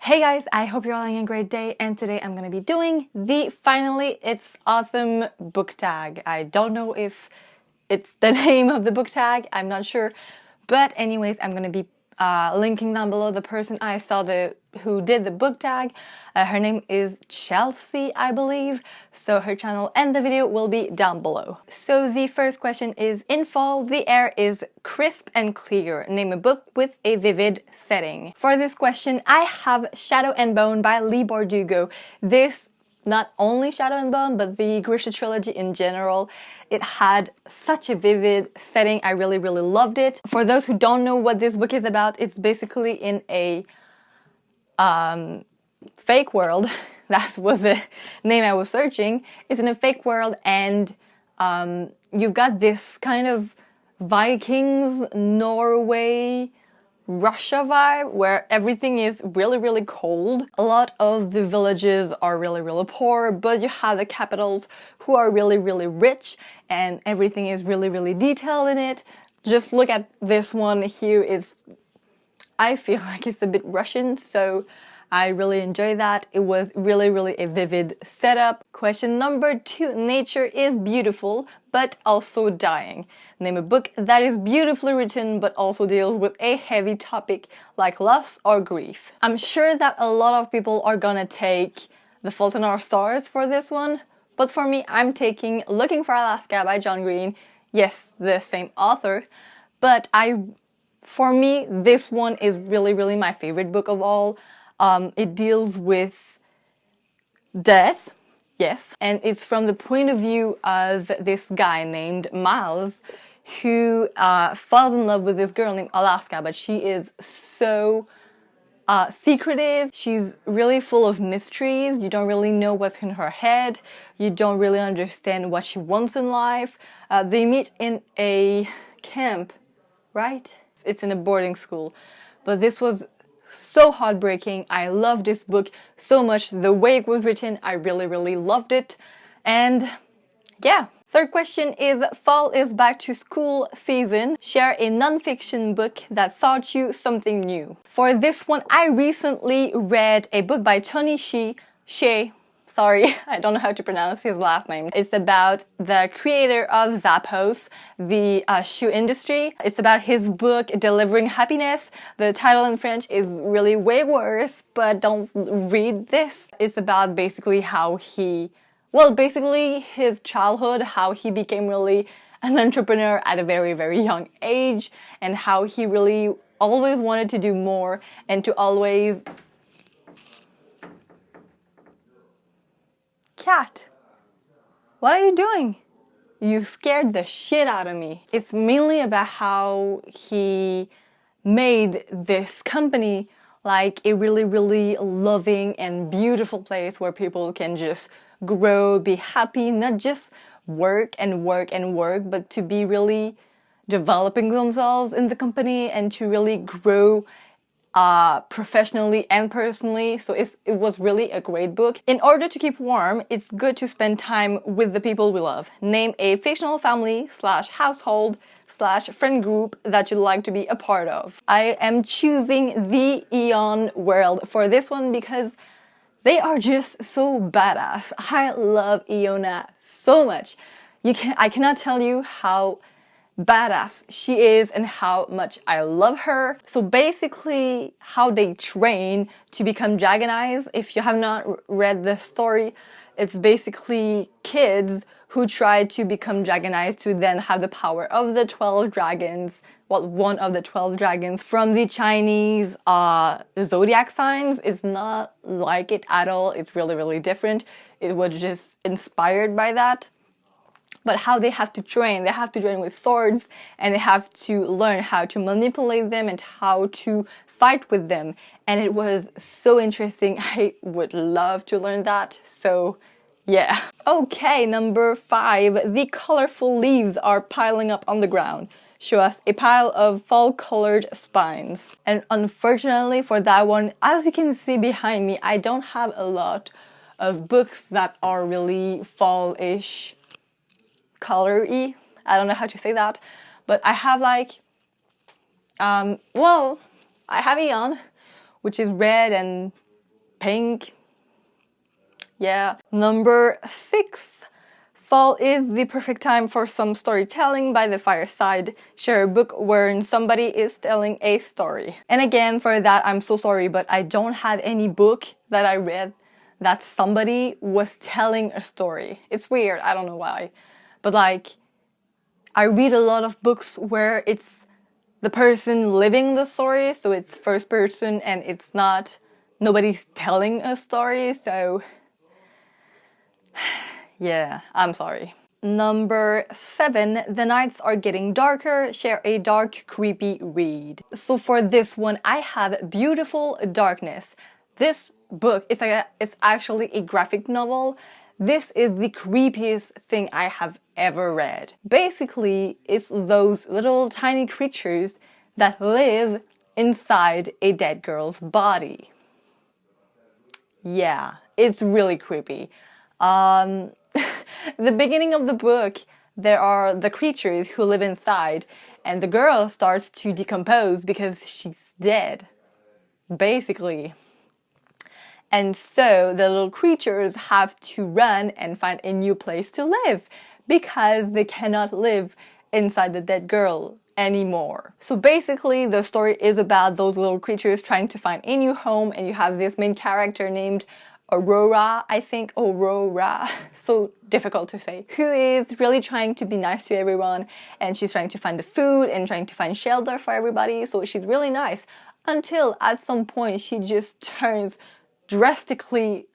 Hey guys, I hope you're all having a great day, and today I'm gonna be doing the finally it's autumn book tag. I don't know if it's the name of the book tag, I'm not sure, but anyways, I'm gonna be linking down below the person I saw who did the book tag. Her name is Chelsea, I believe, so her channel and the video will be down below. So the first question is, in fall the air is crisp and clear. Name a book with a vivid setting. For this question I have Shadow and Bone by Leigh Bardugo. This, not only Shadow and Bone, but the Grisha trilogy in general. It had such a vivid setting. I really loved it. For those who don't know what this book is about, it's basically in a fake world. That was the name I was searching. It's in a fake world, and you've got this kind of Vikings, Norway, Russia vibe where everything is really cold. A lot of the villages are really poor, but you have the capitals who are really rich, and everything is really detailed in it. Just look at this one here. I feel like it's a bit Russian, so I really enjoy that. It was really a vivid setup. Question number 2. Nature is beautiful, but also dying. Name a book that is beautifully written, but also deals with a heavy topic like loss or grief. I'm sure that a lot of people are gonna take The Fault in Our Stars for this one, but for me, I'm taking Looking for Alaska by John Green. Yes, the same author, but for me, this one is really my favorite book of all. It deals with death, yes, and it's from the point of view of this guy named Miles who falls in love with this girl named Alaska, but she is so secretive. She's really full of mysteries. You don't really know what's in her head. You don't really understand what she wants in life. They meet in a camp, right? It's in a boarding school, but this was so heartbreaking. I love this book so much. The way it was written, I really loved it. And yeah. Third question is, fall is back to school season. Share a non-fiction book that taught you something new. For this one, I recently read a book by Tony Hsieh. Sorry, I don't know how to pronounce his last name. It's about the creator of Zappos, the shoe industry. It's about his book, Delivering Happiness. The title in French is really way worse, but don't read this. It's about basically basically his childhood, how he became really an entrepreneur at a very young age, and how he really always wanted to do more and to always... Cat, what are you doing? You scared the shit out of me. It's mainly about how he made this company like a really loving and beautiful place where people can just grow, be happy, not just work, but to be really developing themselves in the company and to really grow professionally and personally. So it was really a great book. In order to keep warm, it's good to spend time with the people we love. Name a fictional family / household / friend group that you'd like to be a part of. I am choosing the Eon world for this one because they are just so badass. I love Iona so much. I cannot tell you how badass she is and how much I love her. So basically how they train to become Dragon Eyes. If you have not read the story, it's basically kids who try to become Dragon Eyes to then have the power of the 12 dragons. Well, one of the 12 dragons from the Chinese zodiac signs. Is not like it at all. It's really different. It was just inspired by that. But how they have to train with swords, and they have to learn how to manipulate them and how to fight with them. And it was so interesting. I would love to learn that. So yeah. Okay, number 5. The colorful leaves are piling up on the ground. Show us a pile of fall-colored spines. And unfortunately for that one, as you can see behind me, I don't have a lot of books that are really fall-ish color-y. I don't know how to say that, but I have like I have Eon, which is red and pink. Yeah. Number 6. Fall is the perfect time for some storytelling by the fireside. Share a book wherein somebody is telling a story. And again, for that, I'm so sorry, but I don't have any book that I read that somebody was telling a story. It's weird, I don't know why. But like, I read a lot of books where it's the person living the story, so it's first person and it's not, nobody's telling a story, so yeah, I'm sorry. Number 7, the nights are getting darker, share a dark, creepy read. So for this one, I have Beautiful Darkness. This book, it's actually a graphic novel. This is the creepiest thing I have ever read. Basically, it's those little tiny creatures that live inside a dead girl's body. Yeah, it's really creepy. The beginning of the book, there are the creatures who live inside, and the girl starts to decompose because she's dead, basically. And so the little creatures have to run and find a new place to live because they cannot live inside the dead girl anymore. So basically the story is about those little creatures trying to find a new home, and you have this main character named Aurora, I think, Aurora, so difficult to say, who is really trying to be nice to everyone, and she's trying to find the food and trying to find shelter for everybody, so she's really nice, until at some point she just turns drastically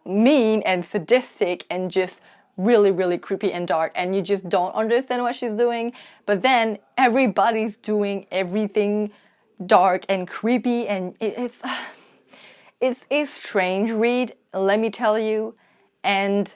mean and sadistic and just really, really creepy and dark, and you just don't understand what she's doing, but then everybody's doing everything dark and creepy, and it's a strange read, let me tell you, and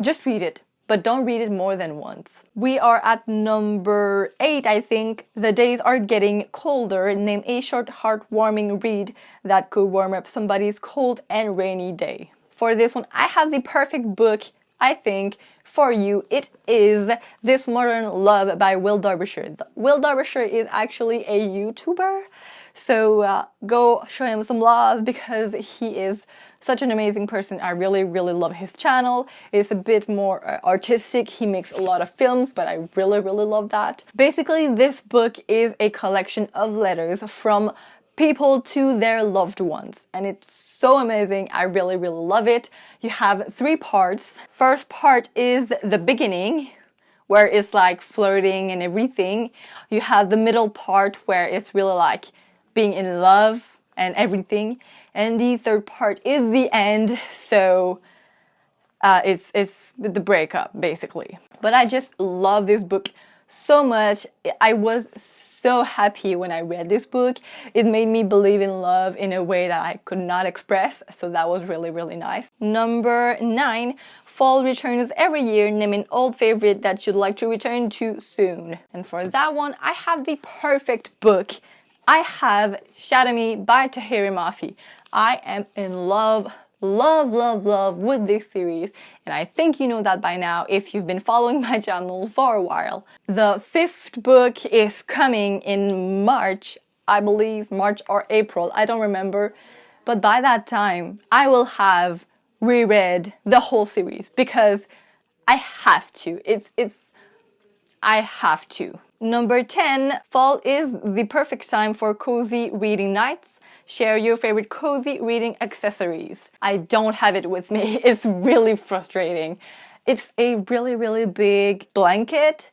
just read it, but don't read it more than once. We are at number 8, I think. The days are getting colder. Name a short, heartwarming read that could warm up somebody's cold and rainy day. For this one, I have the perfect book, I think, for you. It is This Modern Love by Will Derbyshire. Will Derbyshire is actually a YouTuber. So go show him some love because he is such an amazing person. I really, really love his channel. It's a bit more artistic. He makes a lot of films, but I really, really love that. Basically, this book is a collection of letters from people to their loved ones, and it's so amazing. I really, really love it. You have 3 parts. First part is the beginning, where it's like flirting and everything. You have the middle part where it's really like being in love and everything, and the third part is the end, so it's the breakup basically. But I just love this book so much. I was so happy when I read this book. It made me believe in love in a way that I could not express, so that was really, really nice. Number 9, fall returns every year. Name an old favorite that you'd like to return to soon. And for that one, I have the perfect book. I have Shadow Me by Tahereh Mafi. I am in love with this series, and I think you know that by now if you've been following my channel for a while. The 5th book is coming in March, I believe, March or April, I don't remember, but by that time I will have reread the whole series because I have to. I have to. Number 10, fall is the perfect time for cozy reading nights. Share your favorite cozy reading accessories. I don't have it with me. It's really frustrating. It's a really, really big blanket.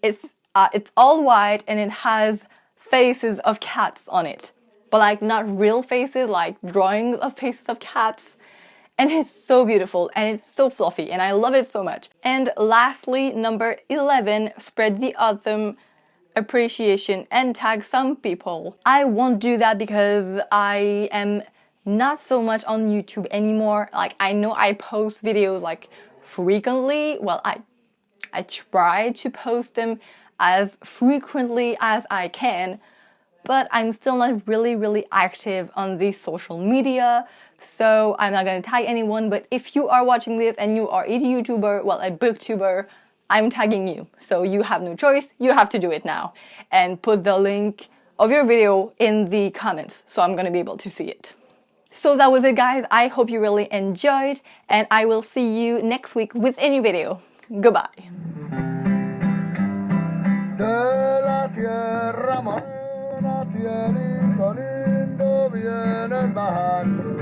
It's all white and it has faces of cats on it. But like not real faces, like drawings of faces of cats. And it's so beautiful and it's so fluffy and I love it so much. And lastly, number 11, spread the autumn appreciation and tag some people. I won't do that because I am not so much on YouTube anymore. Like I know I post videos like frequently. Well, I try to post them as frequently as I can, but I'm still not really, really active on the social media. So I'm not gonna tag anyone, but if you are watching this and you are a YouTuber, well, a booktuber, I'm tagging you. So you have no choice, you have to do it now. And put the link of your video in the comments, so I'm gonna be able to see it. So that was it, guys. I hope you really enjoyed, and I will see you next week with a new video. Goodbye. De la tierra morena, lindo, lindo, vienen bajando.